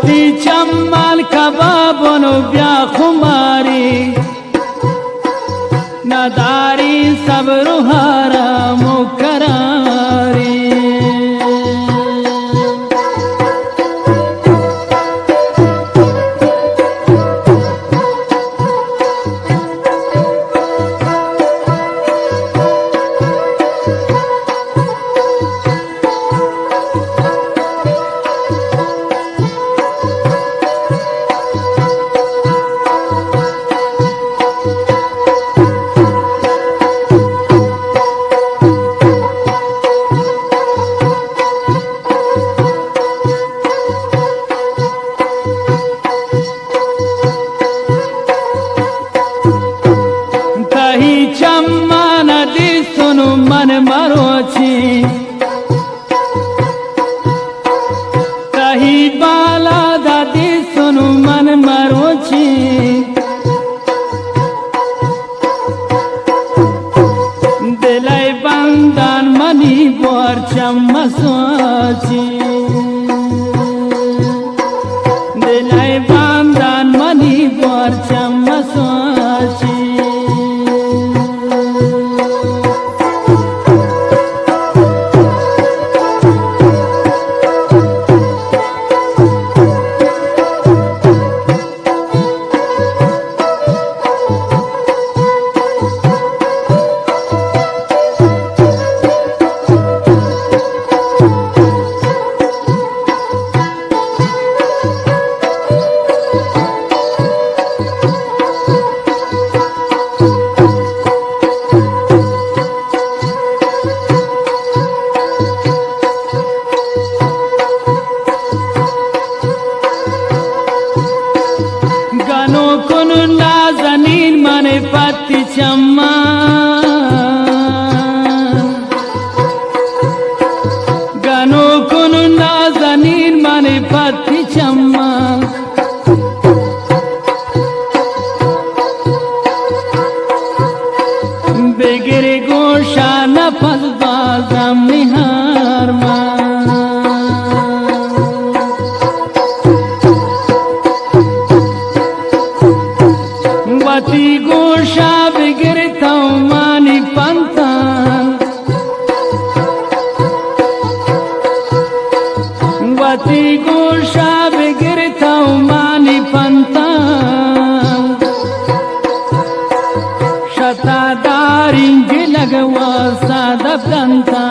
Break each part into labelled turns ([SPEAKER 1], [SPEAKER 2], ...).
[SPEAKER 1] पति चम्मल कबाबनो ब्या खुमारी नदारी सब रुहारा मुकरारी चम्मा नदी सुनु मन मरोची कही बाला दादी सुनु मन मरोची दिलाई बंदन मनी बोर चम्मा सोची दिलाई बंदन मनी बोर चम्मा सोची नाज़नीन मने पति चम्मा गनो कुन नाज़नीन मने पति चम्मा बेगिरे गोशा नफस बाज़म निहार मा वती गोशा बिगड़ता मानी पंता वती गोशा बिगड़ता मानी पंता शतादारी लगवा सादब दंता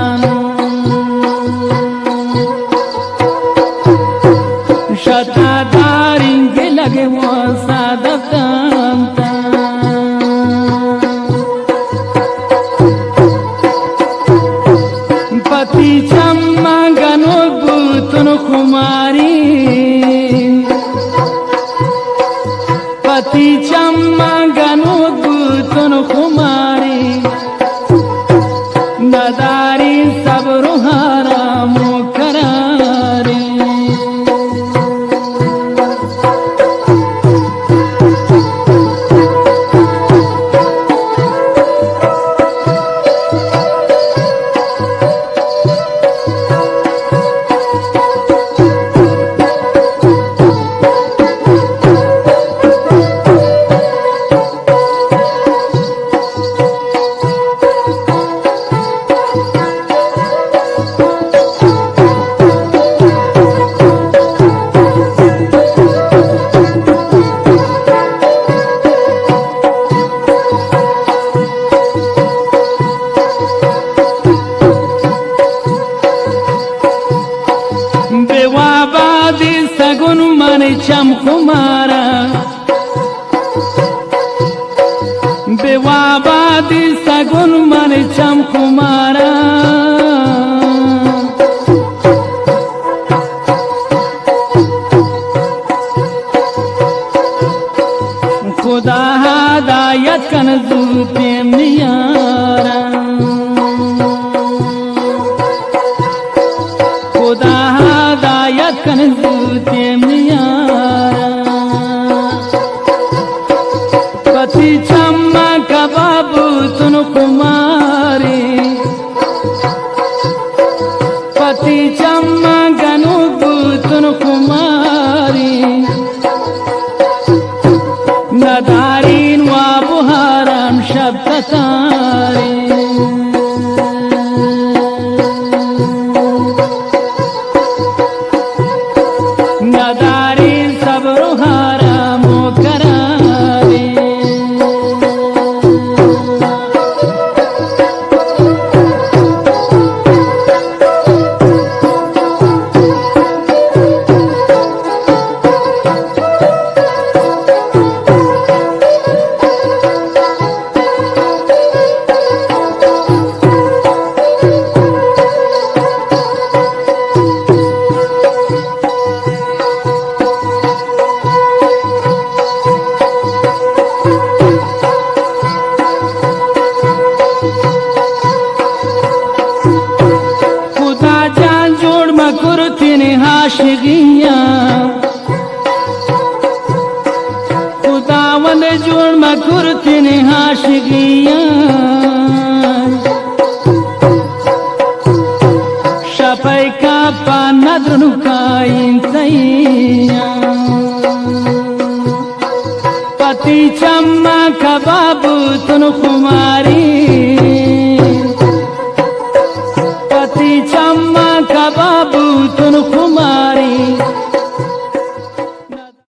[SPEAKER 1] शतादारी लगवा सादब दंता पति चम्मा गनो बुतन खुमारी पति चम्मा गनो बुतन खुमारी नदारी सब रुहारा मुकरारी बेवाबादी सगुन मने चम कुमारा बेवाबादी सगुन मने चम कुमारा खुदा हदायत कन दूते मियारा खुदा हदायत कन दूते मियारा पति चम्मा कबाबू तुन कुमारी पति चम्मा गनु कीर्तन कुमारी नदारीन वा बुहाराम शब्दकारी नदारीन सबरुहारा मोकरारी आशिगियां खुदावंद जोड़ मकुरतिन आशिगियां शफई का पा नद्रनु का इंतैया पति चम